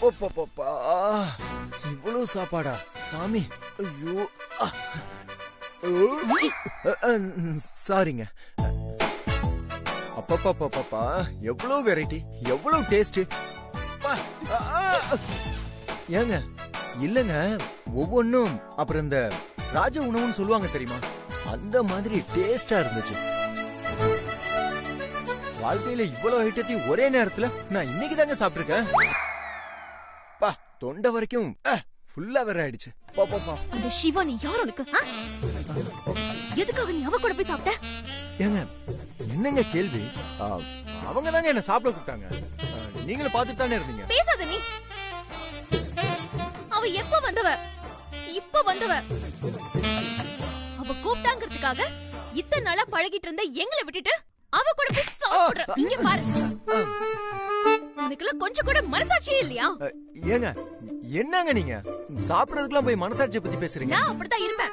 அப்பப்பப்பா, இவ்வளவு சாப்பாடா சாமி. ஐயோ, சாரிங்க. அப்பப்பப்பா, எவ்வளவு வெரைட்டி, எவ்வளவு டேஸ்ட். ஏங்க இல்லங்க, ஒவ்வொன்னும் அப்புறம் இந்த ராஜ உணவுன்னு சொல்லுவாங்க தெரியுமா, அந்த மாதிரி டேஸ்டா இருந்துச்சு. வாழ்க்கையில இவ்வளவு ஐட்டத்தையும் ஒரே நேரத்துல நான் இன்னைக்கு தாங்க சாப்பிட்டிருக்கேன். பா, தொண்டை வரைக்கும் ஃபுல்லா வேற ஆயிடுச்சு. அந்த சிவானி யார் உனக்கு? எதுக்காக நீ அவ கூட போய் சாப்பிட்ட? ஏங்க என்னங்க கேள்வி? அவங்க தாங்க என்ன சாப்பிட கூப்பிட்டாங்க. நீங்களும் பார்த்துட்டு தானே இருந்தீங்க. பேசாத நீ. அவ எப்ப வந்தவ? இப்ப வந்தவ. அவ கூப்பிட்டாங்கிறதுக்காக இத்தனை நாளா பழகிட்டு இருந்த எங்களை விட்டுட்டு அவ கூட போய் சாப்பிடுற. இங்க பாரு, உனக்குலாம் கொஞ்சம் கூட மனசாட்சியே இல்லையா? ஏங்க என்னங்க நீங்க சாப்பிடுறதுக்குலாம் போய் மனசாட்சியை பத்தி பேசுறீங்க? நான் அப்படிதான் இருப்பேன்.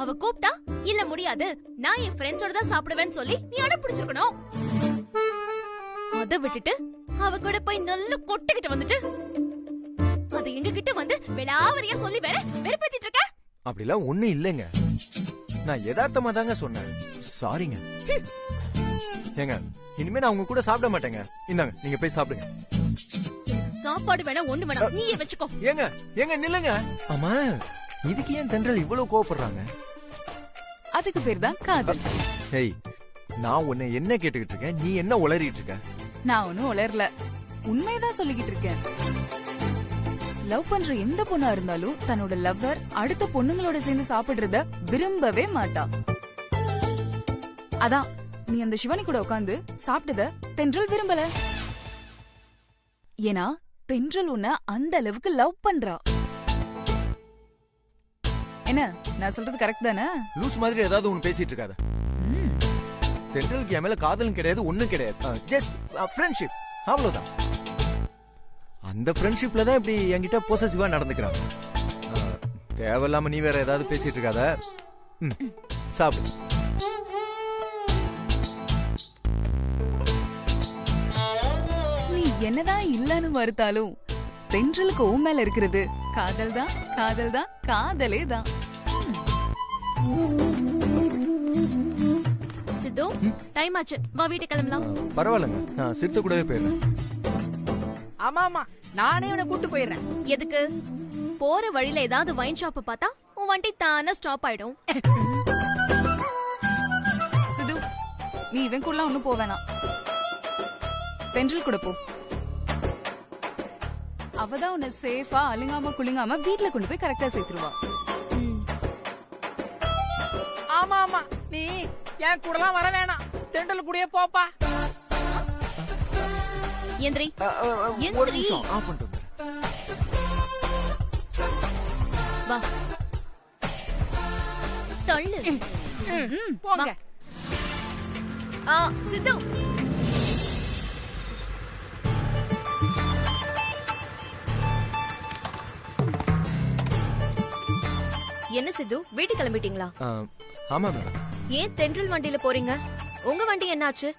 அவ கூப்பிட்டா இல்ல முடியாது, நான் என் ஃப்ரெண்ட்ஸோட தான் சாப்பிடுவேன்னு சொல்லி நீ அடம் பிடிச்சிருக்கணும். அத விட்டுட்டு அவ கூட போய் நல்ல கொட்டிக்கிட்டு வந்துட்டு அது எங்க கிட்ட வந்து விளாவரியா சொல்லி வேற வெறுப்பேத்திட்டு இருக்க. அப்படிலாம் ஒண்ணு இல்லைங்க, நான் யதார்த்தமா தாங்க சொன்னேன். சாரிங்க. ஏங்க இனிமே நான் உங்க கூட சாப்பிட மாட்டேங்க. இந்தாங்க நீங்க போய் சாப்பிடுங்க. சாப்பாடு வேணா ஒண்ணு வேணா நீயே வச்சுக்கோ. ஏங்க ஏங்க நில்லுங்க. ஆமா, இதுக்கு ஏன் தென்றல் இவ்வளவு கோவப்படுறாங்க? அதுக்கு பேர் தான் காதல். ஏய், நான் உன்னை என்ன கேட்டுக்கிட்டு இருக்கேன், நீ என்ன உளறிட்டு இருக்க? நான் ஒன்னும் உளரல, உண்மைதான் சொல்லிக்கிட்டு இருக்கேன். லவ் பண்ற எந்த பொண்ணா இருந்தாலும் தன்னோட லவ்வர் அடுத்த பொண்ணுங்களோட சேர்ந்து சாப்பிடுறத விரும்பவே மாட்டா. அதான் நீ அந்த சிவானி கூட உட்கார்ந்து சாப்பிட்டத தென்றல் விரும்பல. ஏன்னா தென்றல் உன்னை அந்த அளவுக்கு லவ் பண்றா. என்ன நான் சொல்றது கரெக்ட் தானே? லூஸ் மாதிரி ஏதாவது ஒன்னு பேசிட்டு இருக்காத. தென்றலுக்கு என் மேல காதலும் கிடையாது, ஒண்ணும் கிடையாது. ஜஸ்ட் ஃப்ரெண்ட்ஷிப், அவ்வளவுதான். அந்த ஃப்ரெண்ட்ஷிப்ல தான் இப்படி என்கிட்ட பொசசிவா நடந்துக்கிறாங்க. தேவையில்லாம நீ வேற ஏதாவது பேசிட்டு இருக்காத. சாப்பிடு. நீ என்னதான் இல்லன்னு மறுத்தாலும் தென்றலுக்கு உன் மேல இருக்கிறது காதல் தான், காதல் தான், காதலே தான். சித்து, டைம் ஆச்சு, வா வீட்டுக்கு கிளம்பலாம். பரவாயில்லைங்க, நான் சித்து கூடவே போயிடுறேன். ஆமா ஆமா, நானே உன்னை கூட்டு போயிடுறேன். எதுக்கு? போற வழியில ஏதாவது வைன் ஷாப் பார்த்தா உன் வண்டி தானே ஸ்டாப் ஆயிடும். சிது, நீ இவன் கூட ஒன்னும் போவேனா, தென்றல் கூட போ. அவதான் உன்னை சேஃபா அலுங்காம குலுங்காம வீட்டுல கொண்டு போய் கரெக்டா சேர்த்துருவா. ஆமா ஆமா, நீ என் கூடலாம் வர வேணாம், தென்றல் கூடயே போப்பா. எந்திரி ஒரு நிமிஷம் ஆஃப் பண்ணிட்டு வா, தள்ளு. போங்க. சித்து, என்ன சித்து, வீட்டுக்கு கிளம்பிட்டீங்களா? ஆமா மேடம். ஏன் தென்றல் வண்டியில போறீங்க? உங்க வண்டி என்னாச்சு?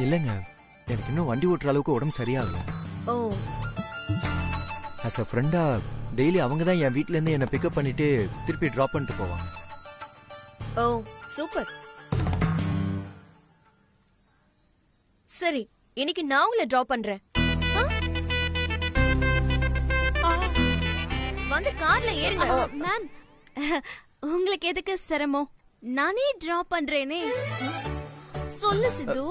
இல்லங்க, எனக்கு இன்னும் வண்டி ஓட்டுற அளவுக்கு உடம்பு சரியாகல. ஓ, as a friend-ஆ டெய்லி அவங்க தான் என் வீட்ல இருந்து என்ன பிக்கப் பண்ணிட்டு திருப்பி டிராப் பண்ணிட்டு போவாங்க. ஓ சூப்பர். சரி, இன்னைக்கு நான் உங்களை டிராப் பண்றேன். வந்து கார்ல ஏறுங்க. மேம், உங்களுக்கு எதுக்கு சிரமம்? நானே டிராப் பண்றேனே. சொல்லு சித்து.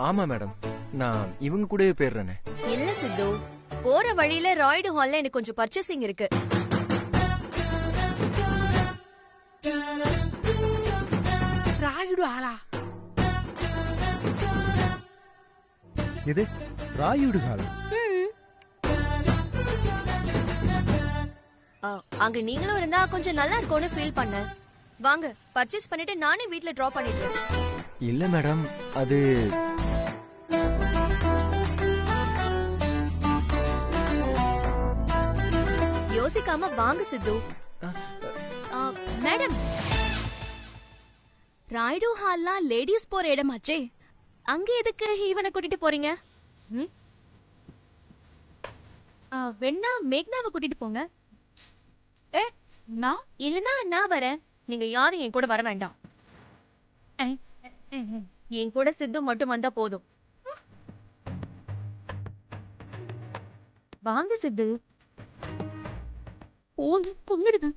ஆமா மேடம், நான் இவங்க கூடவே போயிடுறேனே. இல்ல சித்து, போற வழியில ராய்டு ஹால்ல எனக்கு கொஞ்சம் பர்ச்சேசிங் இருக்கு. ராயுடு ஆளா? இது ராயுடு ஹால்? அங்க நீங்களும் இருந்தா கொஞ்சம் நல்லா இருக்கும்னு ஃபீல் பண்ண. வாங்க, பர்ச்சேஸ் பண்ணிட்டு நானே வீட்ல டிராப் பண்ணிடுறேன். இல்ல மேடம், அது யோசிக்காம வாங்க சித்து. மேடம், ராய்டு ஹால்லாம் லேடிஸ் போற இடமாச்சே, அங்க எதுக்கு இவனை கூட்டிட்டு போறீங்க? ம்? வேணா மேக்னாவை கூட்டிட்டு போங்க. நான் இல்லனா நான் வரேன். நீங்க யாரும் என் கூட வர வேண்டாம். என் கூட சித்து மட்டும் வந்தா போதும். வாங்க சித்து. பொங்கிடுது.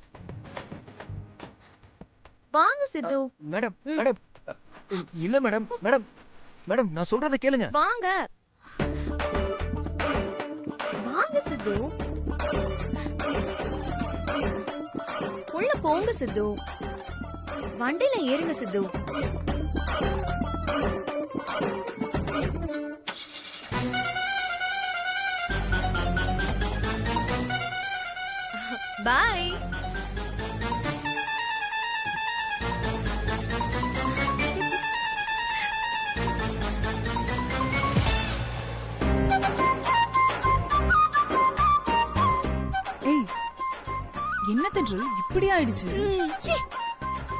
வாங்க சித்து. மேடம் மேடம் இல்ல மேடம் மேடம் மேடம் நான் சொல்றத கேளுங்க. வாங்க வாங்க சித்து. உள்ள போங்க சித்து. வண்டியில ஏறுங்க சித்து. பாய். ஏய், என்ன தென்றல் இப்படி ஆயிடுச்சு?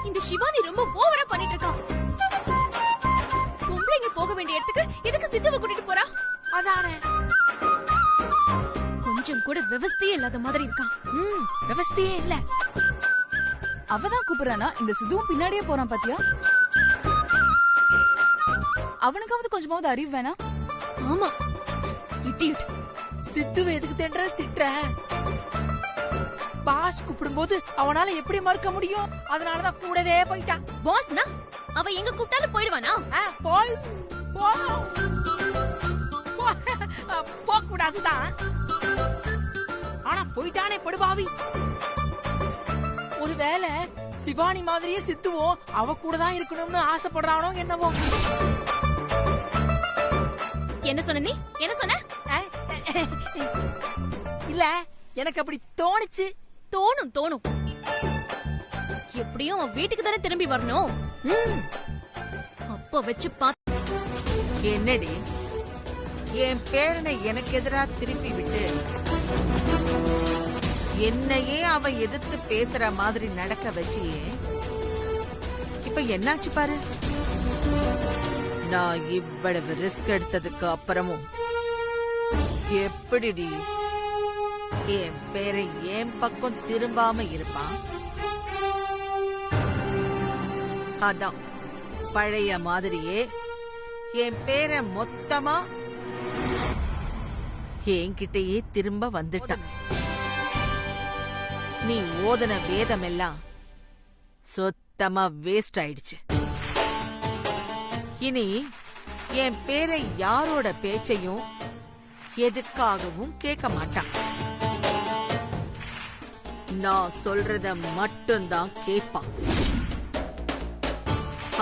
இந்த சிவானி ரொம்ப ஓவரா பண்ணிட்டு இருக்கா. பொம்பளைங்க போக வேண்டிய இடத்துக்கு எதுக்கு சித்துவை கூட்டிட்டு போறா? அதானே கொஞ்சம் கூட விவஸ்தையே இல்லாத மாதிரி இருக்கா. விவஸ்தையே இல்ல. அவதான் கூப்பிடுறானா, இந்த சித்துவும் பின்னாடியே போறான் பாத்தியா? அவனுக்காவது கொஞ்சமாவது அறிவு வேணா? ஆமா, இடியட். சித்துவை எதுக்கு திட்டுற? பாஸ் கூப்பிடும்போது அவனால எப்படி மறுக்க முடியும்? அதனாலதான் கூடவே போயிட்டான். பாஸ்னா அவ எங்க கூப்பிட்டாலும் போயிடுவானா? போய் போ போக கூடாதுதான். ஆனா போயிட்டானே படுபாவி. ஒருவேளை சிவானி மாதிரியே சித்துவோம் அவ கூட தான் இருக்கணும்னு ஆசைப்படுறானோ என்னவோ. என்ன சொன்ன நீ? என்ன சொன்ன? இல்ல, எனக்கு அப்படி தோணுச்சு. தோணும். எப்படியும் அவன் வீட்டுக்கு தானே திரும்பி வரணும். அப்ப வச்சு என்னடி என் பேரனை எனக்கு எதிரா திருப்பி விட்டு என்னையே அவன் எதிர்த்து பேசுற மாதிரி நடக்க வச்சியே. இப்ப என்னாச்சு பாரு. நான் இவ்வளவு ரிஸ்க் எடுத்ததுக்கு அப்புறமும் எப்படிடி என் பேரை என் பக்கம் திரும்பாம இருப்பான்? அதான் பழைய மாதிரியே என் பேரை மொத்தமா என்கிட்டயே திரும்ப வந்துட்டான். நீ ஓதன வேதம் எல்லாம் சுத்தமா வேஸ்ட் ஆயிடுச்சு. இனி என் பேரை யாரோட பேச்சையும் எதுக்காகவும் கேட்க மாட்டான். நான் சொல்றத மட்டும்தான் கேட்பான்.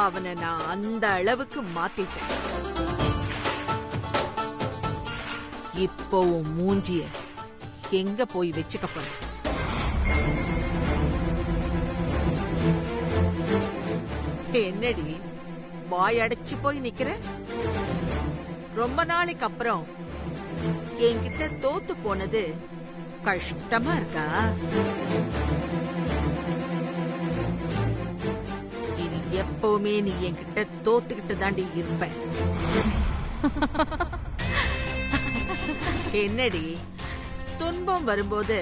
அவனை நான் அந்த அளவுக்கு மாத்திட்டேன். இப்போ உன் மூஞ்சிய எங்க போய் வச்சுக்க போற? என்னடி வாயடைச்சு போய் நிக்கிற? ரொம்ப நாளைக்கு அப்புறம் என்கிட்ட தோத்து போனது கஷ்டமா இருக்கா? இது எப்பவுமே நீ என்கிட்ட தோத்துக்கிட்டு தாண்டி இருப்ப. என்னடி துன்பம் வரும்போது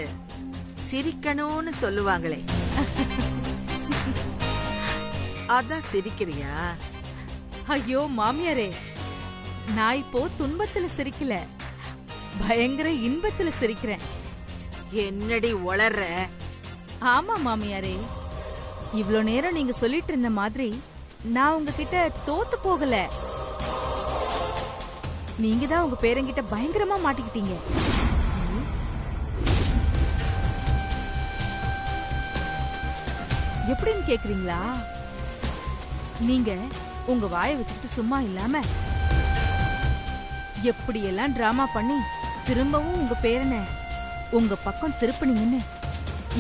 சிரிக்கணும்னு சொல்லுவாங்களே, அதான் சிரிக்கிறியா? ஐயோ மாமியாரே, நான் இப்போ துன்பத்துல சிரிக்கல, பயங்கர இன்பத்துல சிரிக்கிறேன். என்னடி உளற? ஆமா மாமியாரே, இவ்ளோ நேரம் நீங்க சொல்லிட்டு இருந்த மாதிரி நான் உங்ககிட்ட தோத்து போகல. நீங்க தான் உங்க பேரங்கிட்ட பயங்கரமா மாட்டிக்கிட்டீங்க. எப்படின்னு கேக்குறீங்களா? நீங்க உங்க வாயை வச்சுக்கிட்டு சும்மா இல்லாம எப்படியெல்லாம் டிராமா பண்ணி திரும்பவும் உங்க பேரனை உங்க பக்கம் திருப்பினீங்கன்னு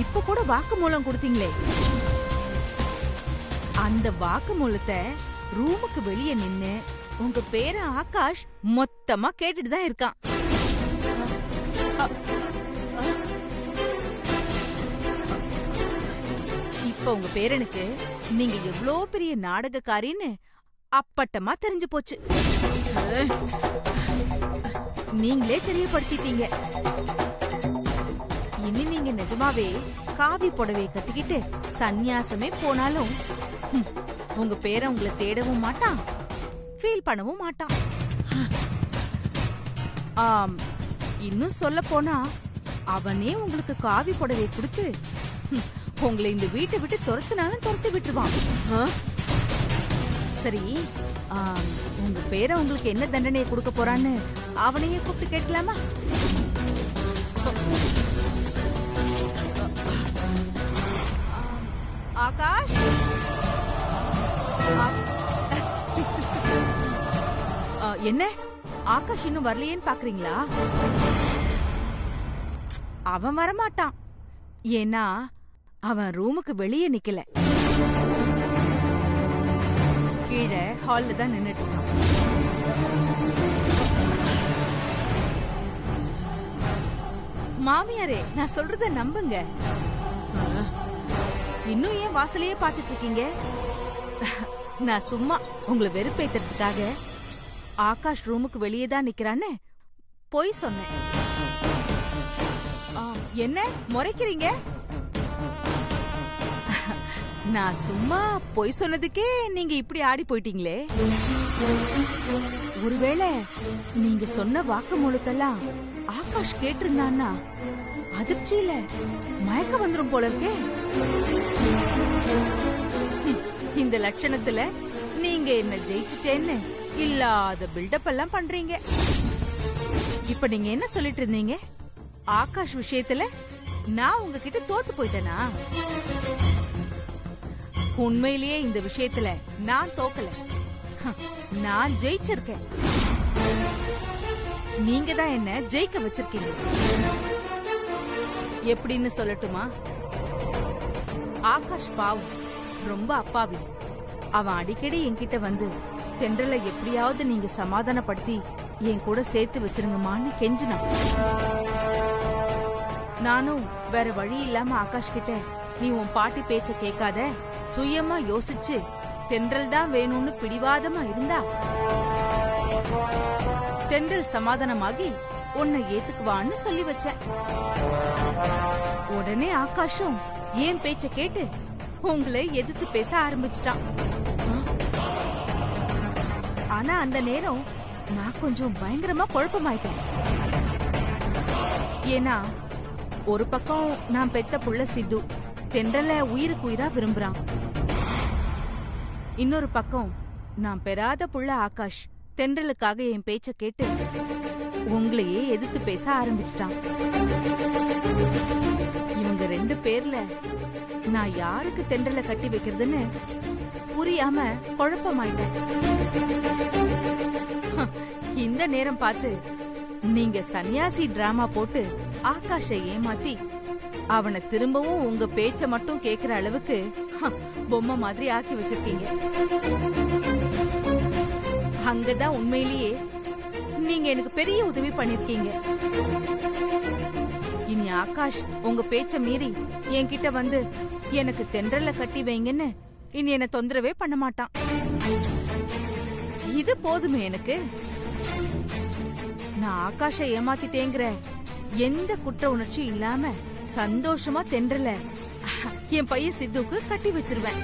இப்ப கூட வாக்குமூலம் கொடுத்தீங்களே, அந்த வாக்குமூலத்தை ரூமுக்கு வெளியே நின்னு உங்க பேரன் ஆகாஷ் மொத்தமா கேட்டுட்டு தான் இருக்கான். இப்ப உங்க பேரனுக்கு நீங்க எவ்ளோ பெரிய நாடகக்காரின்னு அப்பட்டமா தெரிஞ்சு போச்சு. நீங்களே தெரியப்படுத்திட்டீங்க. இனி நீங்க நிஜமாவே காவி புடவை கட்டிக்கிட்டு சந்நியாசமே போனாலும் உங்க பேரை உங்களை தேடவும் மாட்டான், ஃபீல் பண்ணவும் மாட்டான். இன்னும் சொல்ல போனா அவனே உங்களுக்கு காவி புடவை கொடுத்து உங்களை இந்த வீட்டை விட்டு துரத்துனாலும் துரத்தி விட்டுருவான். சரி, உங்க பேரை உங்களுக்கு என்ன தண்டனையை கொடுக்க போறான்னு அவனையே கூப்பிட்டு கேட்கலாமா? ஆகாஷ், என்ன ஆகாஷ் இன்னும் வரலையேன்னு பாக்குறீங்களா? அவன் வரமாட்டான். ஏன்னா அவன் ரூமுக்கு வெளியே நிக்கல, கீழே ஹால்ல தான் நின்னுட்டு இருக்கான். மாமியாரே, நான் சொல்றத நம்புங்க. இன்னும் ஏன் வாசலையே பாத்துட்டு இருக்கீங்க? நான் சும்மா உங்களை வெறுப்பேத்துறதுக்காக ஆகாஷ் ரூமுக்கு வெளியே தான் நிக்கிறான்னு பொய் சொன்னேன். என்ன முறைக்கிறீங்க? நான் சும்மா பொய் சொன்னதுக்கே நீங்க இப்படி ஆடி போயிட்டீங்களே. ஒருவேளை நீங்க சொன்ன வாக்குமூலத்தெல்லாம் ஆகாஷ் கேட்டிருந்தான்னா அதிர்ச்சியில மயக்க வந்துரும் போல இருக்கே. இந்த லட்சணத்துல நீங்க என்ன ஜெயிச்சிட்டேன்னு இல்லாத பில்டப் எல்லாம் பண்றீங்க. இப்ப நீங்க என்ன சொல்லிட்டு இருந்தீங்க? ஆகாஷ் விஷயத்துல நான் உங்ககிட்ட தோத்து போயிட்டேனா? உண்மையிலேயே இந்த விஷயத்துல நான் தோக்கல, நான் ஜெயிச்சிருக்கேன். நீங்க தான் என்ன ஜெயிக்க வச்சிருக்கீங்க. எப்படின்னு சொல்லட்டுமா? ஆகாஷ் பாவம், ரொம்ப அப்பாவி. அவன் அடிக்கடி என்கிட்ட வந்து தென்றலை எப்படியாவது நீங்க சமாதானப்படுத்தி என் கூட சேர்த்து வச்சிருங்கம்மான்னு கெஞ்சினான். நானும் வேற வழி இல்லாம ஆகாஷ் கிட்ட, நீ உன் பாட்டி பேச்ச கேட்காத, சுயமா யோசிச்சு தென்றல் தான் வேணும்னு பிடிவாதமா இருந்தா தென்றல் சமாதானமாகி உன்னை ஏத்துக்குவான்னு சொல்லி வச்சேன். உடனே ஆகாஷும் ஏன் பேச்ச கேட்டு உங்களை எதிர்த்து பேச ஆரம்பிச்சிட்டான். ஆனா அந்த நேரம் நான் கொஞ்சம் பயங்கரமா குழப்பமாயிட்டேன். ஏன்னா ஒரு பக்கம் நான் பெத்த புள்ள சித்து தென்றல உயிருக்கு உயிரா விரும்புறான். இன்னொரு பக்கம் நான் பெறாத புள்ள ஆகாஷ் தென்றலுக்காக என் பேச்ச கேட்டு உங்களையே எதிர்த்து பேச ஆரம்பிச்சிட்டான். இவங்க ரெண்டு பேர்ல நான் யாருக்கு தென்றல கட்டி வைக்கிறதுன்னு புரியாம குழப்பமாயிட்டேன். இந்த நேரம் பார்த்து நீங்க சன்னியாசி டிராமா போட்டு ஆகாஷை ஏமாத்தி அவனை திரும்பவும் உங்க பேச்ச மட்டும் கேக்குற அளவுக்கு பொம்மை மாதிரி ஆக்கி வச்சிருக்கீங்க. அங்கதான் உண்மையிலேயே நீங்க எனக்கு பெரிய உதவி பண்ணிருக்கீங்க. இனி ஆகாஷ் உங்க பேச்ச மீறி என்கிட்ட வந்து எனக்கு தென்றல கட்டி வைங்கன்னு இனி என்ன தொந்தரவே பண்ண மாட்டான். இது போதுமே எனக்கு. நான் ஆகாஷை ஏமாத்திட்டேங்கிற எந்த குற்ற உணர்ச்சியும் இல்லாம சந்தோஷமா தென்றல என் பையன் சித்துக்கு கட்டி வச்சிருவேன்.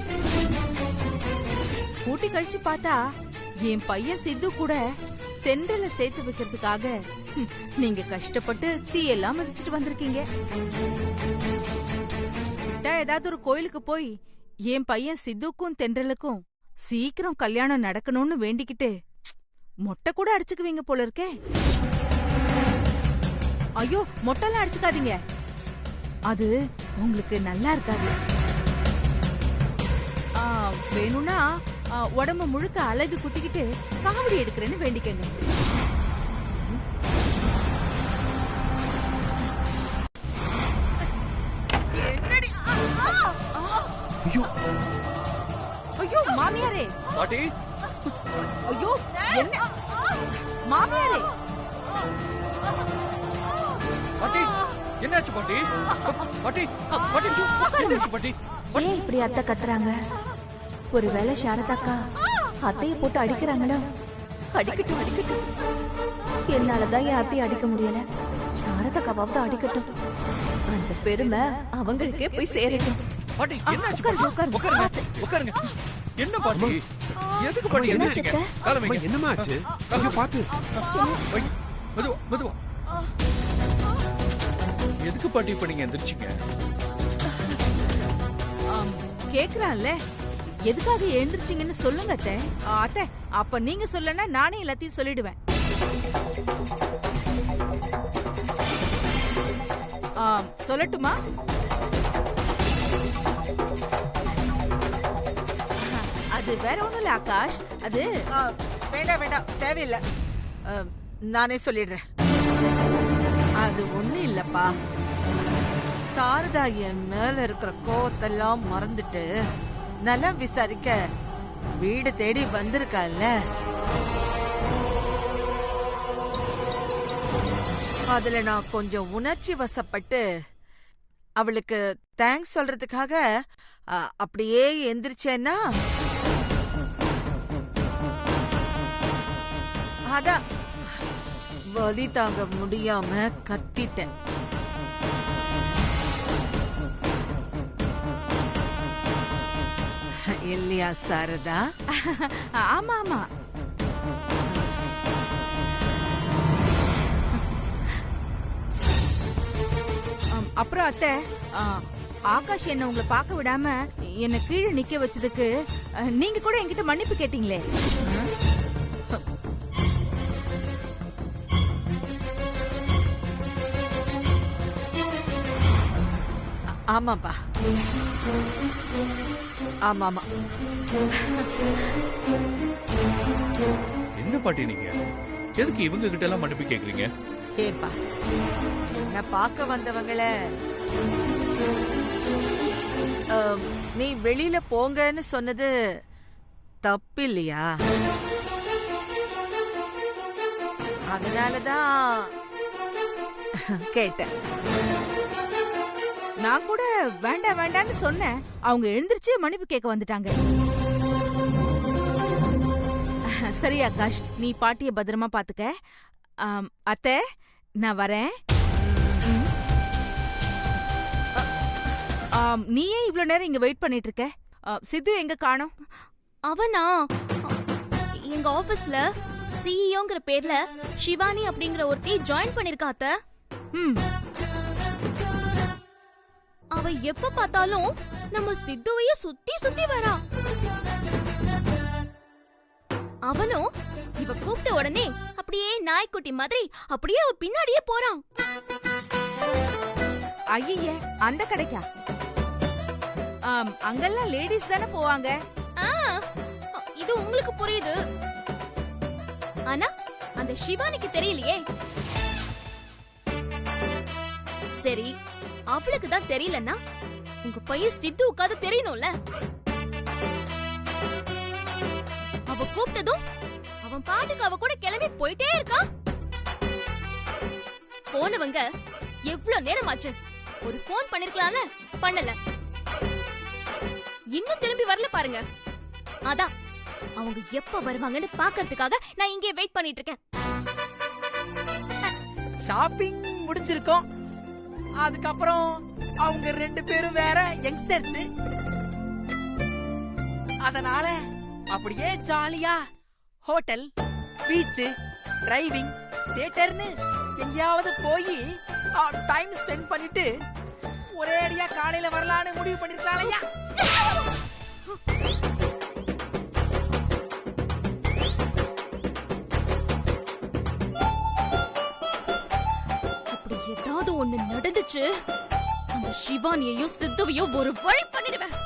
கூட்டி கழிச்சு பார்த்தா என் பையன் சித்து கூட தென்றல சேர்த்து வைக்கிறதுக்காக நீங்க கஷ்டப்பட்டு தீயெல்லாம் மிதிச்சிட்டு வந்திருக்கீங்க. ஏதாவது ஒரு கோயிலுக்கு போய் என் பையன் சித்துக்கும் தென்றலுக்கும் சீக்கிரம் கல்யாணம் நடக்கணும்னு வேண்டிக்கிட்டு மொட்டை கூட அடிச்சுக்குவீங்க போல இருக்கே. ஐயோ, மொட்டெல்லாம் அடிச்சுக்காதீங்க, அது உங்களுக்கு நல்லா இருக்காது. வேணும்னா உடம்பு முழுக்க அழகு குத்திக்கிட்டு காவடி எடுக்கிறேன்னு வேண்டிக்கங்க. ஐயோ மாமியாரே, பாட்டி, ஐயோ என்ன மாமியாரே, பாட்டி என்னாச்சு பாட்டி? பாட்டி, பாட்டி, என்னாச்சு பாட்டி? ஏன் இப்படி அத்தை கத்துறாங்க? ஒருவேளை சாரதாக்கா அத்தையை போட்டு அடிக்கிறாங்களா? அடிக்கட்டும் அடிக்கட்டும். என்னாலதான் என் அத்தையை அடிக்க முடியல. சாரதாக்காவது அடிக்கட்டும். அந்த பெருமை அவங்களுக்கே போய் சேரட்டும். பாட்டி என்னாச்சு? உட்காருங்க உட்காருங்க. என்ன பாட்டி? எதுக்கு பாட்டி எந்திரிச்சீங்க? காலமே என்னமா ஆச்சு? ஐயோ பாத்து. மெதுவா மெதுவா. எதுக்கு பாட்டி இப்ப நீங்க எந்திரிச்சீங்க? கேக்குறான்ல, எதுக்காக எழுந்திருச்சீங்கன்னு சொல்லுங்க அத்தை. அத்தை, அப்ப நீங்க சொல்லனா நானே எல்லாத்தையும் சொல்லிடுவேன். சொல்லட்டுமா? அது வேற ஒண்ணும் இல்ல ஆகாஷ். அது வேண்டாம் வேண்டாம், தேவையில்லை. நானே சொல்லிடுறேன். அது ஒண்ணு இல்லப்பா, சாரதா என் மேல இருக்கிற கோவத்தெல்லாம் மறந்துட்டு நல்லா விசாரிக்க வீடு தேடி வந்திருக்கால. அதுல நான் கொஞ்சம் உணர்ச்சி வசப்பட்டு அவளுக்கு தேங்க்ஸ் சொல்றதுக்காக அப்படியே எந்திரிச்சேன்னா அதான் வலி தாங்க முடியாம கத்திட்டேன். இல்லையா சாரதா? ஆமா ஆமா. அப்புறம் அத்தை, ஆகாஷ் என்ன உங்களை பார்க்க விடாம என்ன கீழே நிக்க வச்சதுக்கு நீங்க கூட என்கிட்ட மன்னிப்பு கேட்டீங்களே. ஆமாப்பா, ஆமா ஆமா. என்ன பாட்டி நீங்க எதுக்கு இவங்க கிட்ட எல்லாம் மன்னிப்பு கேக்குறீங்க? ஏப்பா, என்ன பார்க்க வந்தவங்கள நீ வெளியில போங்கன்னு சொன்னது தப்பு இல்லையா? அதனாலதான் கேட்டேன். நான் கூட வேண்டாம் வேண்டான்னு சொன்னேன். அவங்க எழுந்திருச்சு மன்னிப்பு கேட்க வந்துட்டாங்க. சரி ஆகாஷ், நீ பாட்டிய பத்திரமா பாத்துக்க. அத்தை, நான் வரேன். நீ ஏன் இவ்ளோ நேரம் இங்க வெயிட் பண்ணிட்டு இருக்க? சித்து எங்க காணோம்? அவனா எங்க ஆபீஸ்ல சிஇஓங்கிற பேர்ல ஷிவானி அப்படிங்கிற ஒருத்தி ஜாயின் பண்ணிருக்கா அத்தை. அவ எப்ப பார்த்தாலும் நம்ம சித்துவையே சுத்தி சுத்தி வரா. அவனும் இவ கூப்பிட்ட உடனே அப்படியே நாய்க்குட்டி மாதிரி அப்படியே அவ பின்னாடியே போறான். ஐயே, அந்த கடைக்கா? அங்கெல்லாம் லேடிஸ் தானே போவாங்க. இது உங்களுக்கு புரியுது, ஆனா அந்த ஷிவானிக்கு தெரியலையே. சரி, அவளுக்கு தான் தெரியலன்னா உங்க பையன் சித்துவுக்காவது தெரியணும்ல. அவ கூப்பிட்டதும் அவன் பாட்டுக்கு அவ கூட கிளம்பி போயிட்டே இருக்கான். போனவங்க எவ்வளவு நேரம் ஆச்சு? ஒரு போன் பண்ணிருக்கலாம்ல, பண்ணல. இன்னும் திரும்பி வரல பாருங்க. அதான் அவங்க எப்ப வருவாங்கன்னு பாக்கிறதுக்காக நான் இங்கே வெயிட் பண்ணிட்டு இருக்கேன். ஷாப்பிங் முடிஞ்சிருக்கோம். அதுக்கப்புறம் அவங்க 2 பேரும் வேற யங்ஸ்டர்ஸ். அதனால அப்படியே ஜாலியா ஹோட்டல், பீச், டிரைவிங், தியேட்டர்னு எங்கேயாவது போய் டைம் ஸ்பெண்ட் பண்ணிட்டு ஒரேடியா காலையில வரலான்னு முடிவு பண்ணிருக்காளையா. அப்படி ஏதாவது ஒண்ணு நடந்துச்சு, அந்த சிவானியையும் சித்துவையும் ஒரு வழி பண்ணிடுவேன்.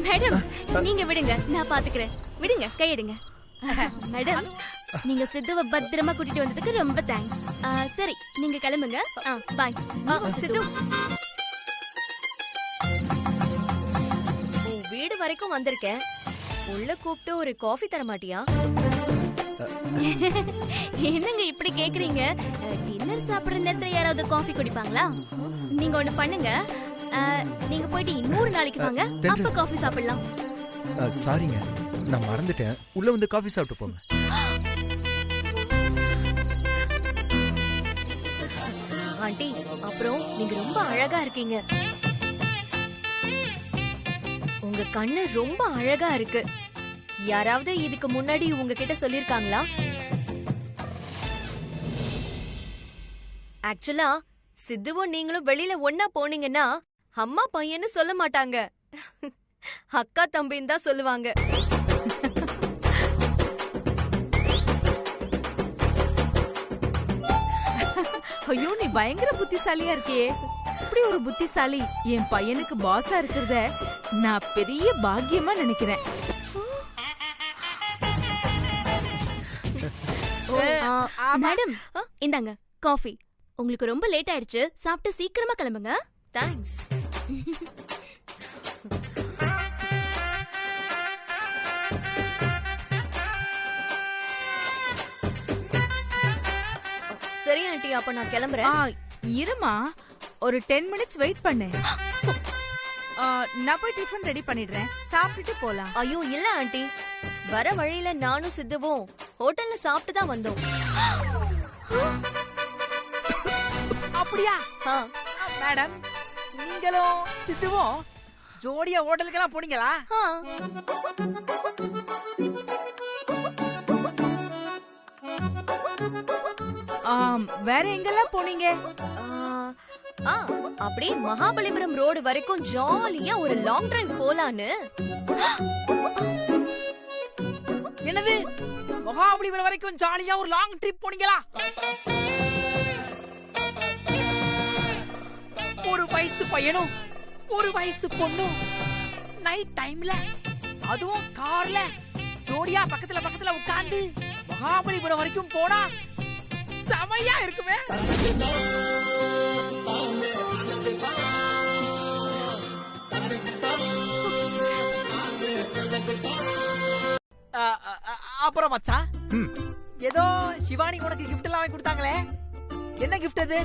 மேடம், நீங்க விடுங்க, நான் பாத்துக்கிறேன். விடுங்க, கையெடுங்க. மேடம், நீங்க சித்துவ பத்திரமா கூட்டிட்டு வந்ததுக்கு ரொம்ப தேங்க்ஸ். சரி, நீங்க கிளம்புங்க. பாய். சித்து, உன் வீடு ரோடு வரைக்கும் வந்திருக்கேன். உள்ள கூப்பிட்டு ஒரு காஃபி தர மாட்டியா? என்னங்க இப்படி கேக்குறீங்க? டின்னர் சாப்பிடுற நேரத்துல யாராவது காஃபி குடிப்பாங்களா? நீங்க ஒண்ணு பண்ணுங்க, நீங்க போயிட்டு இன்னொரு நாளைக்கு வாங்க, அப்ப காஃபி சாப்பிடலாம். சாரிங்க, நான் மறந்துட்டேன். உள்ள வந்து காஃபி சாப்பிட்டு போங்க. ஆண்டி, அப்புறம் நீங்க ரொம்ப அழகா இருக்கீங்க. உங்க கண்ணு ரொம்ப அழகா இருக்கு. யாராவது இதுக்கு முன்னாடி உங்ககிட்ட சொல்லிருக்காங்களா? ஆக்சுவலா சித்துவும் நீங்களும் வெளியில ஒன்னா போனீங்கன்னா அம்மா பையன்னு சொல்ல மாட்டாங்க, அக்கா தம்பின்னு தான் சொல்லுவாங்க. ஐயோ, நீ பயங்கர புத்திசாலியா இருக்கியே. இப்படி ஒரு புத்திசாலி என் பையனுக்கு பாஸா இருக்கிறத நான் பெரிய பாக்கியமா நினைக்கிறேன். மேடம், இந்தாங்க காஃபி. உங்களுக்கு ரொம்ப லேட் ஆயிடுச்சு, சாப்பிட்டு சீக்கிரமா கிளம்புங்க. தேங்க்ஸ். சரி ஆண்டி, அப்ப நான் கிளம்புறேன். இருமா, ஒரு 10 மினிட்ஸ் வெயிட் பண்ணு. நான் போய் டிஃபன் ரெடி பண்ணிடுறேன், சாப்பிட்டுட்டு போலாம். ஐயோ இல்ல ஆண்டி, வர வழியில நானும் சித்துவும் ஹோட்டல்ல சாப்பிட்டு தான் வந்தோம். அப்படியா மேடம்? நீங்களும் சித்துவும் ஜோடியா ஹோட்டலுக்கெல்லாம் போனீங்களா? வேற எங்கெல்லாம் போனீங்க? அப்படியே மகாபலிபுரம் ரோடு வரைக்கும் ஜாலியா ஒரு லாங் டிரைவ் போலான்னு. என்னது, மகாபலிபுரம் வரைக்கும் ஜாலியா ஒரு லாங் ட்ரிப் போனீங்களா? ஒரு வயசு பையனும் ஒரு வயசு பொண்ணும் நைட் டைம்ல, அதுவும் கார்ல ஜோடியா பக்கத்துல பக்கத்துல உட்கார்ந்து மகாபலிபுரம் வரைக்கும் போனா செமையா இருக்குமே. அப்புறம் மச்சான், ஏதோ சிவானி உனக்கு கிஃப்ட் எல்லாம் வாங்கி கொடுத்தாங்களே, என்ன கிஃப்ட் அது?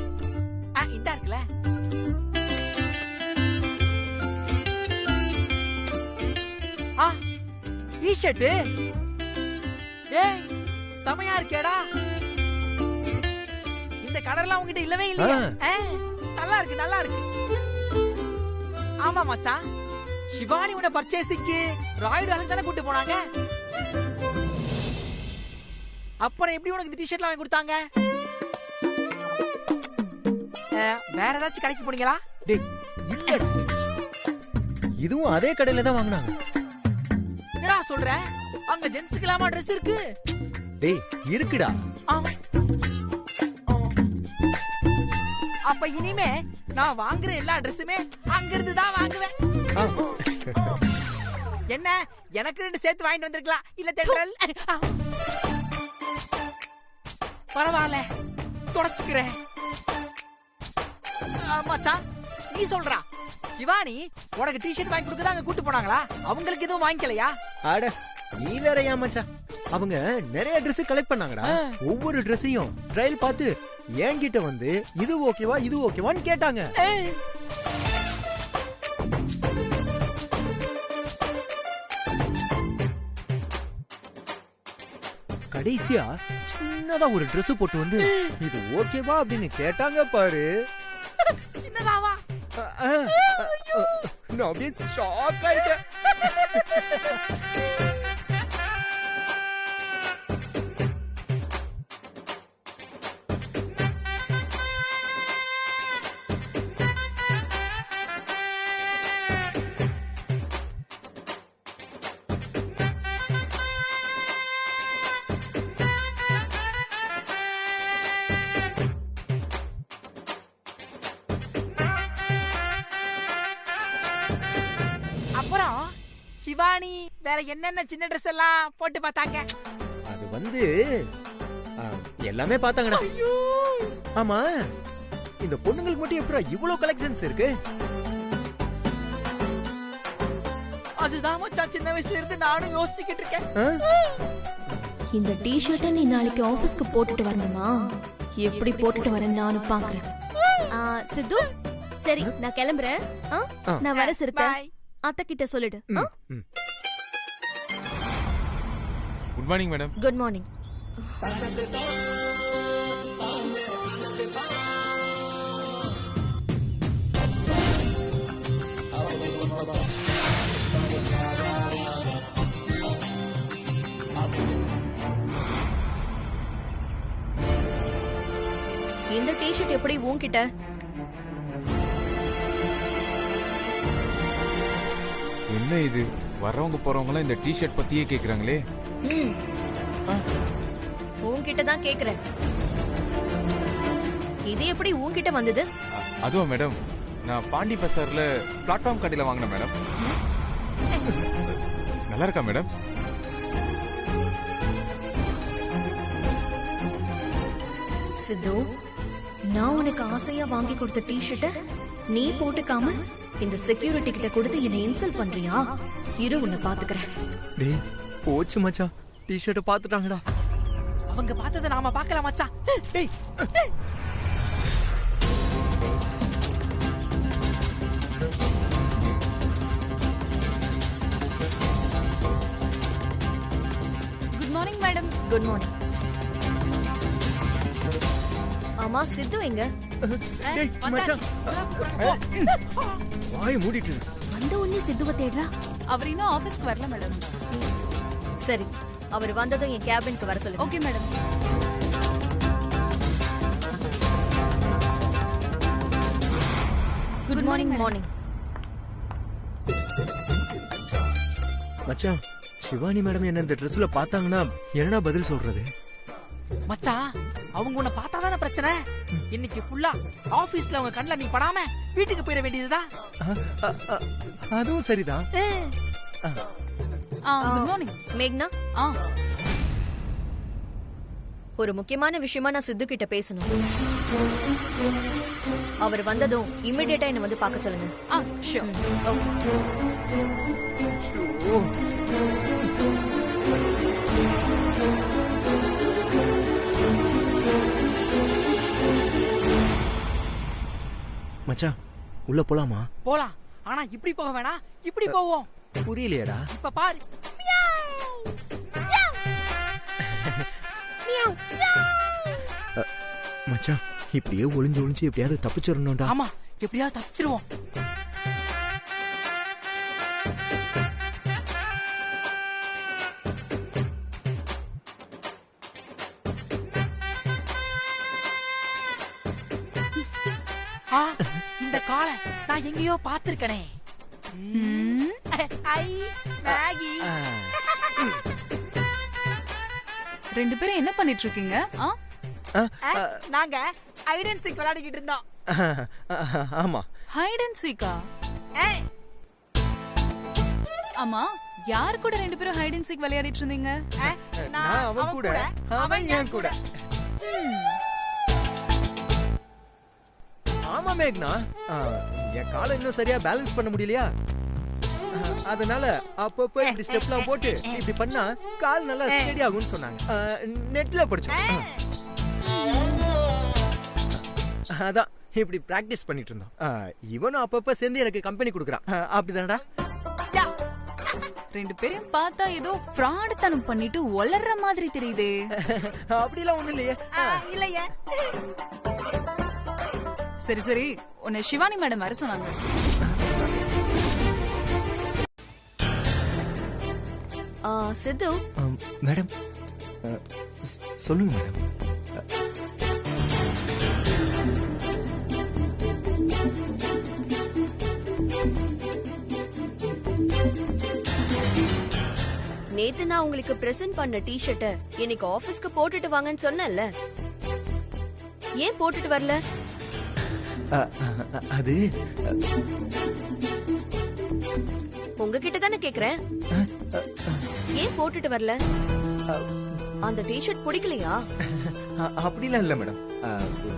இதா இருக்குல்ல. டி-ஷர்ட். ஏய், செமையா இருக்கேடா. இந்த கலர்லாம் உங்ககிட்ட இல்லவே இல்லையா? நல்லா இருக்கு, நல்லா இருக்கு. ஆமா மச்சான், சிவானி உன்னை பர்ச்சேசிங்க்கு ராய்டு அலங்க தானே கூட்டு போனாங்க. அப்புறம் எப்படி உனக்கு இந்த டி-ஷர்ட்லாம் வாங்கி கொடுத்தாங்க? வேற ஏதாச்சும் கடைக்கு போனீங்களா? இல்ல, இதுவும் அதே கடையில தான் வாங்குனாங்க. என்னடா சொல்ற? அங்க ஜென்ஸ்க்குலாமா Dress இருக்கு? டேய், இருக்குடா. அப்ப இனிமே நான் வாங்குற எல்லா Dressமே அங்க இருந்து தான் வாங்குவேன். என்ன, எனக்கு 2 சேர்த்து வாங்கிட்டு வந்திருக்கலாம் இல்ல தென்றல்? பரவாயில்ல, தொடச்சுக்கிறேன். மச்சான், நீ சொல்றா, சிவானி உனக்கு டி-ஷர்ட் வாங்கி கொடுக்க அங்க கூட்டு போனாங்களா? அவங்களுக்கு எதுவும் வாங்கிக்கலையா? அட, நீ வேறயா மச்சான், அவங்க நிறைய Dress கலெக்ட் பண்ணாங்கடா. ஒவ்வொரு Dressையும் ட்ரையல் பார்த்து என்கிட்ட வந்து இது ஓகேவா இது ஓகேவான்னு கேட்டாங்க. கடைசியா சின்னதா ஒரு Dress போட்டு வந்து இது ஓகேவா அப்படின்னு கேட்டாங்க பாரு. சின்னதாவா? நான் அப்படியே ஷாக் ஆயிட்டேன். சிவானி வேற என்னென்ன சின்ன Dress எல்லாம் போட்டு பார்த்தாங்க? அது வந்து எல்லாமே பார்த்தாங்கடா. ஆமா, இந்த பொண்ணுங்களுக்கு மட்டும் எப்படா இவ்ளோ கலெக்ஷன்ஸ் இருக்கு? அதுதான் மச்சான் சின்ன வயசுல இருந்து நானும் யோசிச்சுக்கிட்டு இருக்கேன். இந்த டிஷர்ட்டை நீ நாளைக்கு ஆபீஸ்க்கு போட்டுட்டு வரணுமா? எப்படி போட்டுட்டு வரேன்னு நானும் பாக்குறேன். சித்து, சரி நான் கிளம்புறேன். நான் வர சிறுத்தை. அத்தை கிட்ட சொல்லிடு. Good morning madam. Good morning. இந்த டிஷர்ட் எப்படி உன்கிட்ட? என்ன இது, வர்றவங்க போறவங்க எல்லாம் இந்த டிஷர்ட் பத்தியே கேக்குறாங்களே. உன்கிட்ட தான் கேக்குறேன். இது எப்படி உன்கிட்ட வந்தது? அதுவா மேடம், நான் பாண்டி பசார்ல பிளாட்ஃபார்ம் கடையில வாங்கினேன் மேடம். நல்லா இருக்கா மேடம்? சித்து, நான் உனக்கு ஆசையா வாங்கி கொடுத்த டிஷர்ட்ட நீ போட்டுக்காம இந்த செக்யூரிட்டி கிட்ட கொடுத்து என்னை இன்சல்ட் பண்றியா? இரு உன்னை பாத்துக்கிறேன். டேய் போச்சு மச்சான், டிஷர்ட்டை பாத்துட்டாங்கடா. அவங்க பார்த்ததை நாம பார்க்கலாம் மச்சான். டேய் good morning madam. Good morning. ஆமா சித்து எங்க? டேய் மச்சான், வாயை மூடிட்டு இரு. அந்த உடனே சித்துவை தேடுறா. அவர் இன்னும் ஆபீஸ்க்கு வரல மேடம். சரி, அவர் வந்ததும் என் கேபினுக்கு வர சொல்லுங்க. Okay madam. Good morning. Morning. மச்சான், சிவானி மேடம் என்ன இந்த ட்ரெஸ்ல பார்த்தாங்கன்னா என்னடா பதில் சொல்றது? மச்சான், அவங்க உன்னை பார்த்தாதானே பிரச்சனை. இன்னைக்கு ஃபுல்லா ஆபீஸ்ல அவங்க கண்ணுல நீ படாம வீட்டுக்கு போயிட வேண்டியதுதான். அதுவும் சரிதான். குட் மார்னிங் மேக்னா. ஒரு முக்கியமான விஷயமா நான் சித்து கிட்ட பேசணும். அவர் வந்ததும் இமிடியேட்டா என்ன வந்து பார்க்க சொல்லுங்க. ஷூர். மச்சான், உள்ள போலாமா? போலாம். ஆனா இப்படி போக வேணாம், இப்படி போவோம். புரியலையடா. இப்ப பாரு. மச்சான், இப்படியே ஒளிஞ்சு ஒளிஞ்சு எப்படியாவது தப்பிச்சிடணும்டா. ஆமா, எப்படியாவது தப்பிச்சிருவோம். இந்த காலை நான் எங்கேயோ பாத்திருக்கனே. ஐ மேகி. ரெண்டு பேரும் என்ன பண்ணிட்டு இருக்கீங்க? நாங்க ஹைட் அண்ட் சீக் விளையாடிக்கிட்டு இருந்தோம். ஆமா. ஹைட் அண்ட் சீக்கா? ஆமா, யார் கூட ரெண்டு பேரும் ஹைட் அண்ட் சீக் விளையாடிட்டு இருந்தீங்க? நான் அவன் கூட, அவன் என் கூட. ஆமா மேக்னா, என் காலை இன்னும் சரியா பேலன்ஸ் பண்ண முடியலையா, அதனால அப்பப்ப இப்படி ஸ்டெப்லாம் போட்டு இப்படி பண்ணா கால் நல்லா ஸ்டெடி ஆகும்னு சொன்னாங்க. நெட்ல படிச்சோம். அதான் இப்படி பிராக்டிஸ் பண்ணிட்டு இருந்தோம். இவனும் அப்பப்ப சேர்ந்து எனக்கு கம்பெனி கொடுக்குறான். அப்படிதானடா? ரெண்டு பேரும் பார்த்தா ஏதோ ஃப்ராட் தனம் பண்ணிட்டு ஒளர்ற மாதிரி தெரியுதே. அப்படிலாம் ஒண்ணும் இல்லையே. இல்லையே. சரி சரி, உன்னை சிவானி மேடம் வர சொன்னாங்க. சித்து மேடம், சொல்லுங்க மேடம். நேத்து நான் உங்களுக்கு பிரசன்ட் பண்ண டி-ஷர்ட்ட இன்னைக்கு ஆபீஸ்க்கு போட்டுட்டு வாங்கன்னு சொன்னேன்ல, ஏன் போட்டுட்டு வரல? அது உங்ககிட்ட தானே கேக்குறேன். ஏன் போட்டுட்டு வரல? அந்த டி-ஷர்ட் பிடிக்கலையா? அப்படிலாம் இல்ல மேடம்,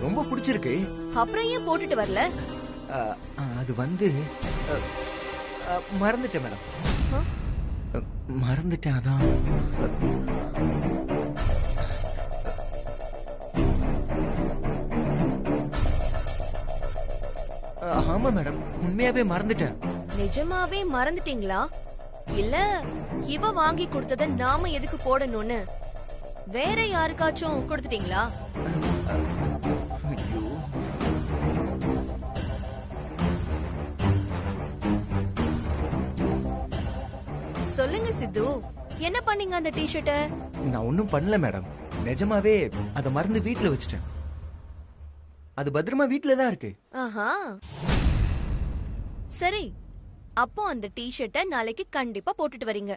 ரொம்ப பிடிச்சிருக்கு. அப்புறம் ஏன் போட்டுட்டு வரல? அது வந்து மறந்துட்டேன் மேடம். மறந்துட்டேன் அதான். ஆமா மேடம், உண்மையாவே மறந்துட்டேன். நிஜமாவே மறந்துட்டீங்களா? இல்ல இவ வாங்கி கொடுத்தத நாம எதுக்கு போடணும்னு வேற யாருக்காச்சும் கொடுத்துட்டீங்களா? ஐயோ, சொல்லுங்க சித்து, என்ன பண்ணீங்க அந்த டிஷர்ட்ட? நான் ஒண்ணும் பண்ணல மேடம். நிஜமாவே அத மறந்து வீட்ல வச்சுட்டேன். அது பத்திரமா வீட்ல தான் இருக்கு. ஆஹா, சரி. அப்போ அந்த டிஷர்ட்ட நாளைக்கு கண்டிப்பா போட்டுட்டு வரீங்க.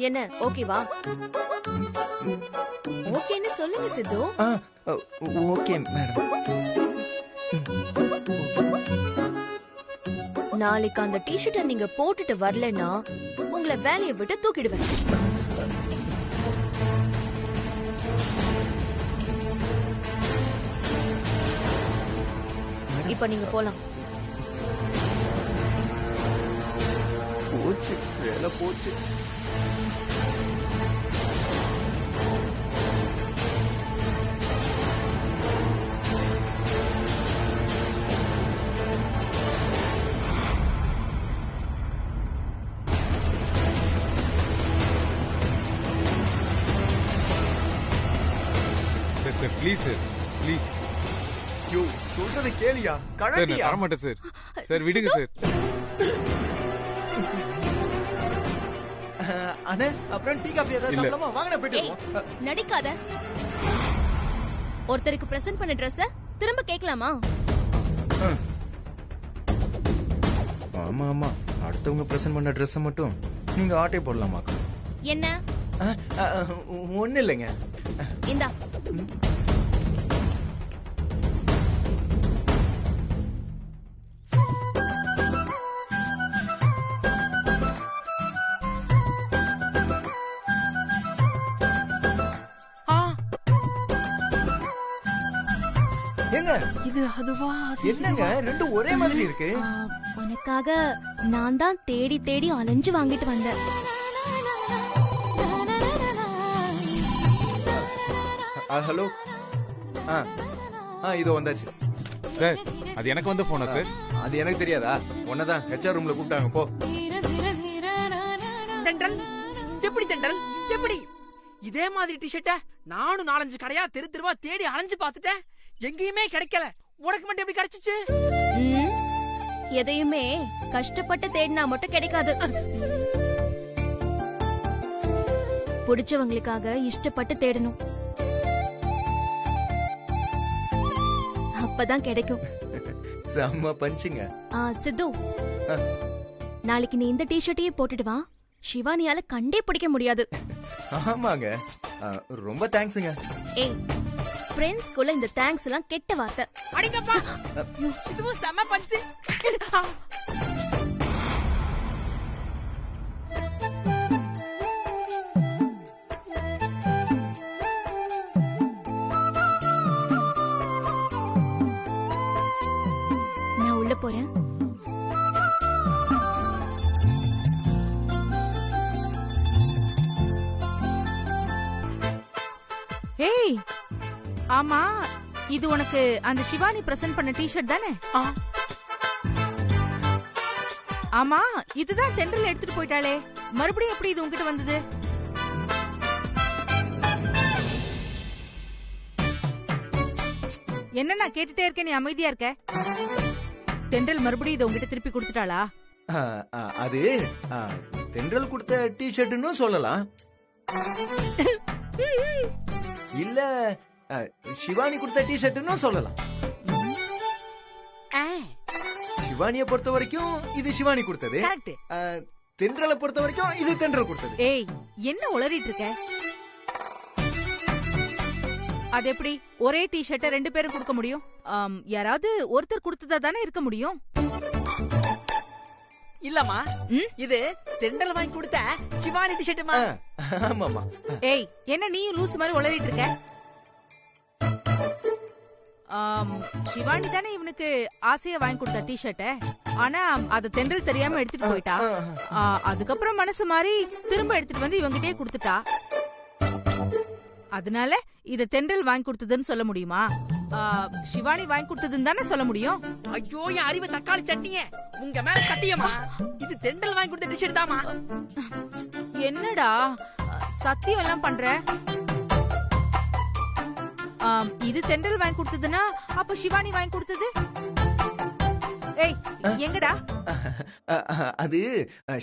என்ன ஓகேவா? ஓகேன்னு சொல்லுங்க சித்து. Okay madam. நாளைக்கு அந்த டிஷர்ட்ட நீங்க போட்டுட்டு வரலன்னா உங்களை வேலையை விட்டு தூக்கிடுவேன். இப்ப நீங்க போலாம். போச்சு, வேலை போச்சு. Sir please sir, please. யோ, சொல்றத கேளியா? சார் நான் கழட்டியா? தர மாட்டேன் சார். சார் விடுங்க சார். அண்ணே, அப்புறம் டீ காஃபி ஏதாவது இல்ல. சாப்பிடலாமா? வாங்கண்ணே, போயிட்டு ஏய், வருவோம். நடிக்காத. ஒருத்தருக்கு பிரசன்ட் பண்ண ட்ரெஸ் திரும்ப கேட்கலாமா? ஆமா ஆமா, அடுத்தவங்க பிரசன்ட் பண்ண ட்ரெஸ் மட்டும் நீங்க ஆட்டை போடலாமாக்கா? என்ன? ஒண்ணு இல்லைங்க. இந்தா. ஏங்க, இது அதுவா? என்னங்க ரெண்டும் ஒரே மாதிரி இருக்கு? உனக்காக நான் தான் தேடி தேடி அலைஞ்சு வாங்கிட்டு வந்தேன். ஹலோ. இதோ வந்தாச்சு. சார் அது எனக்கு வந்து போனா சார்? அது எனக்கு தெரியாதா? உன்னதான் ஹெச்ஆர் ரூம்ல கூப்பிட்டாங்க, போ. தென்றல், எப்படி தென்றல், எப்படி? இதே மாதிரி டிஷர்ட்ட நானும் 4-5 கடையா தெரு தெருவா தேடி அலைஞ்சு பார்த்துட்டேன். எங்கேயுமே கிடைக்கல. உனக்கு மட்டும் எப்படி கிடைச்சிச்சு? எதையுமே கஷ்டப்பட்டு தேடினா மட்டும் கிடைக்காது. பிடிச்சவங்களுக்காக இஷ்டப்பட்டு தேடணும், அப்பதான் கிடைக்கும். செம்ம பஞ்சுங்க. சித்து, நாளைக்கு நீ இந்த டிஷர்ட்டையே போட்டுட்டு வா. சிவானியால கண்டே பிடிக்க முடியாது. ஆமாங்க, ரொம்ப தேங்க்ஸுங்க. ஏய், ஃப்ரெண்ட்ஸ்குள்ள இந்த தேங்க்ஸ் எல்லாம் கெட்ட வார்த்தை. அடிங்கப்பா, இதுவும் செம பஞ்சு. நான் உள்ள போறேன். ஏய், ஆமா, இது உனக்கு அந்த சிவானி பிரசன்ட் பண்ண டிஷர்ட் தானே? ஆமா, இதுதான் தென்றல் எடுத்துட்டு போயிட்டாளே, மறுபடியும் எப்படி இது உன்கிட்ட வந்தது? என்ன நான் கேட்டுட்டே இருக்கேன், நீ அமைதியா இருக்க? தென்றல் மறுபடியும் இதை உங்ககிட்ட திருப்பி கொடுத்துட்டாளா? அது தென்றல் கொடுத்த டிஷர்ட்னு சொல்லலாம், இல்ல சிவானி கொடுத்த டிஷர்ட்னு சொல்லலாம். சிவானியை பொறுத்த வரைக்கும் இது சிவானி கொடுத்தது, தென்றலை பொறுத்த வரைக்கும் இது தென்றல் கொடுத்தது. ஏய், என்ன உளறிட்டு இருக்க? அது எப்படி ஒரே டிஷர்ட்டை 2 பேரும் கொடுக்க முடியும்? யாராவது ஒருத்தர் கொடுத்ததா தானே இருக்க முடியும். இல்லம்மா, இது தென்றல் வாங்கி கொடுத்த சிவானி டிஷர்ட்மா. ஆமாமா. ஏய், என்ன நீயும் லூசு மாதிரி உளறிட்டு இருக்க? சிவானி தானே இவனுக்கு ஆசையா வாங்கி கொடுத்த டிஷர்ட்ட. ஆனா அது தென்றல் தெரியாம எடுத்துட்டு போயிட்டா. அதுக்கப்புறம் மனசு மாறி திரும்ப எடுத்துட்டு வந்து இவங்கிட்டே கொடுத்துட்டா. அதனால இத தென்றல் வாங்கி கொடுத்ததுன்னு சொல்ல முடியுமா? சிவானி வாங்கி கொடுத்ததுன்னு தானே சொல்ல முடியும். ஐயோ என் அறிவு தக்காளி சட்னியே, உங்க மேல சத்தியமா இது தென்றல் வாங்கி கொடுத்த டிஷர்ட் தாமா. என்னடா சத்தியம் எல்லாம் பண்ற? இது தென்றல் வாங்கி கொடுத்ததுன்னா அப்ப சிவானி வாங்கி கொடுத்தது? ஏய் எங்கடா? அது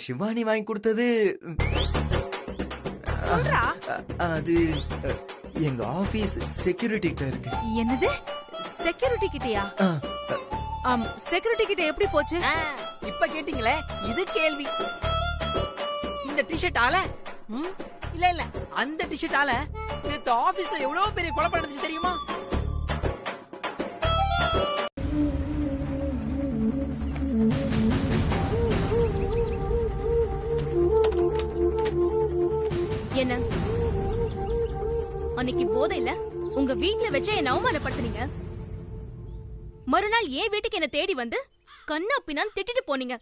சிவானி வாங்கி கொடுத்தது. சொல்றா. அது எங்க ஆபீஸ் செக்யூரிட்டி கிட்ட இருக்கு. என்னது செக்யூரிட்டி கிட்டயா? செக்யூரிட்டி கிட்ட எப்படி போச்சு? இப்ப கேட்டீங்களே இது கேள்வி. இந்த டிஷர்ட் ஆல இல்ல அந்த டிஷர்ட் ஆல இந்த ஆபீஸ்ல எவ்வளவு பெரிய கொலை நடந்துச்சு தெரியுமா? என்ன அன்னைக்கு போதையில உங்க வீட்ல வச்சு என்ன அவமானப்படுத்துனீங்க. மறுநாள் ஏன் வீட்டுக்கு என்ன தேடி வந்து கண்ணா பின்னான்னு திட்டிட்டு போனீங்க.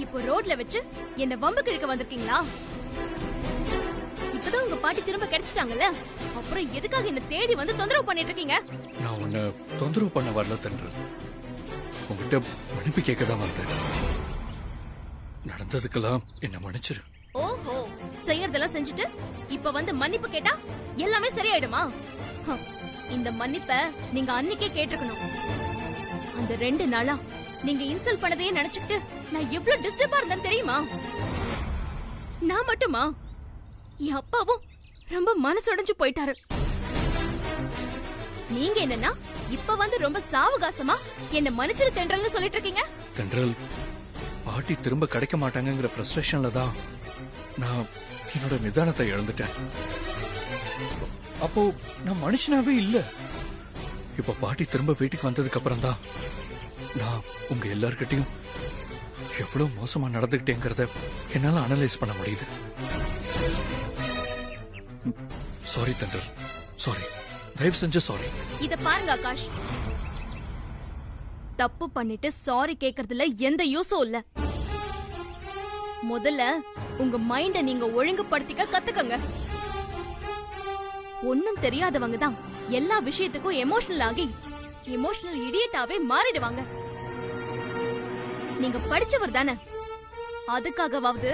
இப்போ ரோட்ல வச்சு என்ன வம்பு கிழக்க வந்திருக்கீங்களா? இப்பதான் உங்க பாட்டி திரும்ப கிடைச்சிட்டாங்கல்ல, அப்புறம் எதுக்காக என்ன தேடி வந்து தொந்தரவு பண்ணிட்டு இருக்கீங்க? நான் உன்னை தொந்தரவு பண்ண வரல தென்றல், உங்ககிட்ட மன்னிப்பு கேட்க தான் வந்தேன். நடந்ததுக்கெல்லாம் என்ன மன்னிச்சிரு. ஓஹோ, செய்யறதெல்லாம் செஞ்சுட்டு இப்ப வந்து மன்னிப்பு கேட்டா எல்லாமே சரியாயிடுமா? இந்த மன்னிப்ப நீங்க அன்னைக்கே கேட்டிருக்கணும். அந்த 2 நாளா நீங்க இன்சல்ட் பண்ணதையே நினைச்சுக்கிட்டு நான் எவ்வளவு டிஸ்டர்பா இருந்தேன்னு தெரியுமா? நான் மட்டுமா, என் அப்பாவும் ரொம்ப மனசுடைஞ்சு போயிட்டாரு. நீங்க என்னன்னா இப்ப வந்து ரொம்ப சாவகாசமா என்ன மன்னிச்சிரு தென்றல்னு சொல்லிட்டு இருக்கீங்க. தென்றல், பாட்டி திரும்ப கிடைக்க மாட்டாங்கங்கிற ஃப்ரஸ்ட்ரேஷன்ல தான் நான் என்னோட நிதானத்தை இழந்துட்டேன். அப்போ நான் மனுஷனாவே இல்ல. இப்ப பாட்டி திரும்ப வீட்டுக்கு வந்ததுக்கு அப்புறம் தான் நான் உங்க எல்லார்கிட்டையும் எவ்வளவு மோசமா நடந்துகிட்டேங்கிறத என்னால அனலைஸ் பண்ண முடியுது. சாரி தென்றல், சாரி, தயவு செஞ்சு சாரி. இத பாருங்க ஆகாஷ், தப்பு பண்ணிட்டு சாரி கேக்குறதுல எந்த யூஸும் இல்ல. முதல்ல உங்க மைண்ட நீங்க ஒழுங்குபடுத்திக்க கத்துக்கங்க. ஒண்ணும் தெரியாதவங்க தான் எல்லா விஷயத்துக்கும் எமோஷனல் ஆகி எமோஷனல் இடியட்டாவே மாறிடுவாங்க. நீங்க படிச்சவர் தானே, அதுக்காகவாவது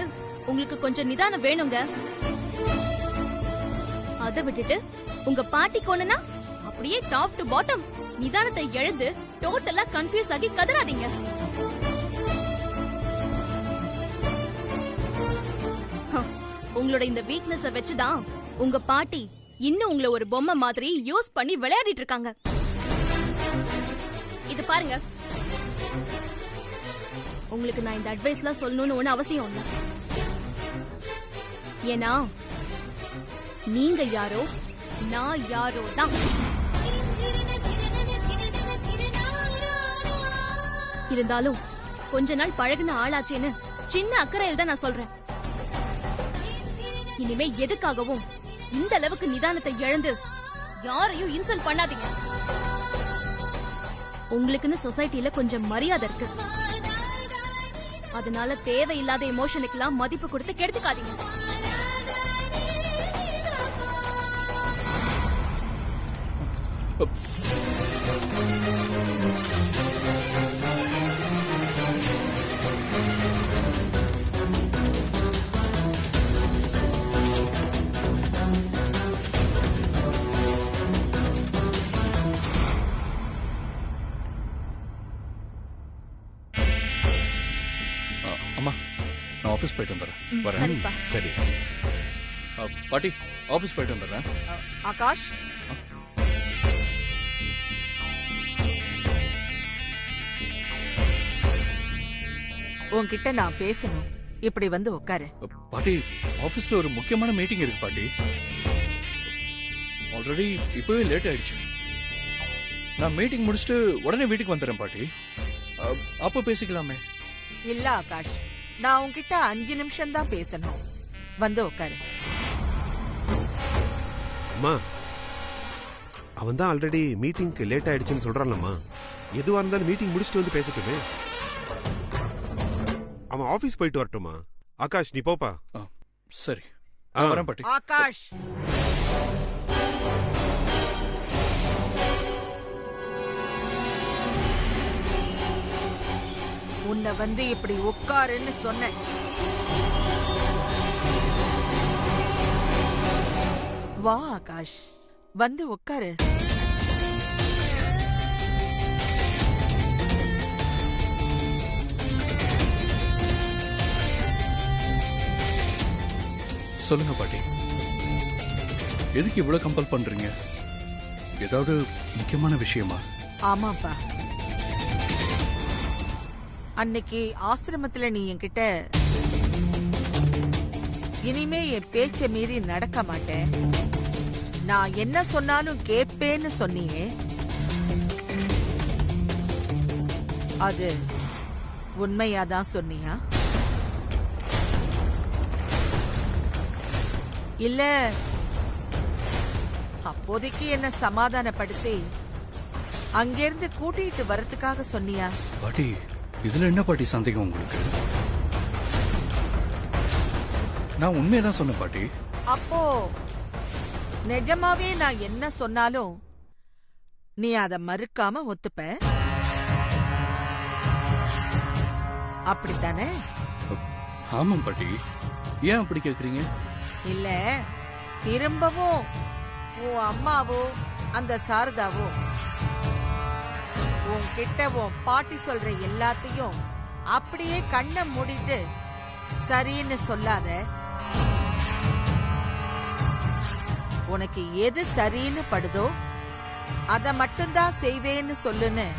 உங்களுக்கு கொஞ்சம் நிதானம் வேணுங்க. அதை விட்டுட்டு உங்க பாட்டி கொண்டுனா அப்படியே டாப் டு பாட்டம் நிதானத்தை எழுந்து டோட்டலா கன்ஃபியூஸ் ஆகி கதறாதீங்க. உங்களோட இந்த வீக்னஸ வச்சுதான் உங்க பாட்டி இன்னும் உங்களை ஒரு பொம்மை மாதிரி யூஸ் பண்ணி விளையாடிட்டு இருக்காங்க. இது பாருங்க, உங்களுக்கு நான் இந்த அட்வைஸ்லாம் சொல்லணும்னு ஒண்ணு அவசியம் இல்ல. ஏன்னா நீங்க யாரோ நான் யாரோ தான். இருந்தாலும் கொஞ்ச நாள் பழகுன ஆளாச்சேன்னு சின்ன அக்கறையில் தான் நான் சொல்றேன். இனிமே எதுக்காகவும் இந்த அளவுக்கு நிதானத்தை இழந்து யாரையும் இன்சல்ட் பண்ணாதீங்க. உங்களுக்குன்னு சொசைட்டில கொஞ்சம் மரியாதை இருக்கு, அதனால தேவையில்லாத எமோஷனுக்கெல்லாம் மதிப்பு கொடுத்து கெடுத்துக்காதீங்க. அம்மா, நான் ஆபீஸ் போயிட்டு வந்துடுறேன். வரேன். சரிப்பா. சரி பாட்டி, ஆபீஸ் போயிட்டு வந்துடுறேன். ஆகாஷ், உன்கிட்ட நான் பேசணும். இப்படி வந்து உட்காரு. பாட்டி, ஆபீஸ்ல ஒரு முக்கியமான மீட்டிங் இருக்கு பாட்டி. ஆல்ரெடி இப்பவே லேட் ஆயிடுச்சு. நான் மீட்டிங் முடிச்சுட்டு உடனே வீட்டுக்கு வந்துடுறேன் பாட்டி. அப்ப பேசிக்கலாமே. இல்ல ஆகாஷ், நான் உன்கிட்ட 5 நிமிஷம் தான் பேசணும். வந்து உட்காரு. அம்மா, அவன் தான் ஆல்ரெடி மீட்டிங்க்கு லேட் ஆயிடுச்சுன்னு சொல்றான்லம்மா. எதுவா இருந்தாலும் மீட்டிங் முடிச்சுட்டு வந்து பேசட்டுமே. அவன் ஆபீஸ் போயிட்டு வரட்டுமா? ஆகாஷ் நீ போப்பா. சரி வரேன் பாட்டி. ஆகாஷ் உன்னை வந்து இப்படி உட்காருன்னு சொன்னேன். வா ஆகாஷ், வந்து உட்காரு. சொல்லுங்க பாட்டி, எதுக்கு இவ்வளவு கம்பல் பண்றீங்க? ஏதாவது முக்கியமான விஷயமா? ஆமாப்பா, அன்னைக்கு ஆசிரமத்துல நீ என்கிட்ட இனிமே என் பேச்ச மீறி நடக்க மாட்டேன், நான் என்ன சொன்னாலும் கேட்பேன்னு சொன்னியே, அது உண்மையாதான் சொன்னியா? இல்ல அப்போதைக்கு என்ன சமாதானப்படுத்தி அங்கிருந்து கூட்டிட்டு வரதுக்காக சொன்னியா? பாட்டி, இதுல என்ன பாட்டி சந்தேகம் உங்களுக்கு? நான் உண்மையதான் சொன்னேன் பாட்டி. அப்போ நிஜமாவே நான் என்ன சொன்னாலும் நீ அத மறுக்காம ஒத்துப்ப, அப்படித்தானே? ஆமாம் பாட்டி. ஏன் அப்படி கேக்குறீங்க? இல்ல, திரும்பவும் உன் அம்மாவோ அந்த சாரதாவோ உன்கிட்ட உன் பாட்டி சொல்ற எல்லாத்தையும் அப்படியே கண்ணை மூடிட்டு சரின்னு சொல்லாத. உனக்கு எது சரின்னு படுதோ அத மட்டும்தான் செய்வேன்னு சொல்லுன்னு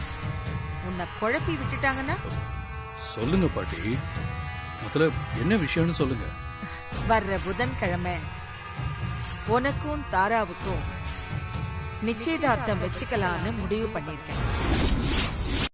உன்னை குழப்பி விட்டுட்டாங்கன்னா? சொல்லுங்க பாட்டி, அதுல என்ன விஷயம்னு சொல்லுங்க. வர்ற புதன்கிழமை உனக்கும் தாராவுக்கும் நிச்சயதார்த்தம் வச்சுக்கலான்னு முடிவு பண்ணிருக்கேன்.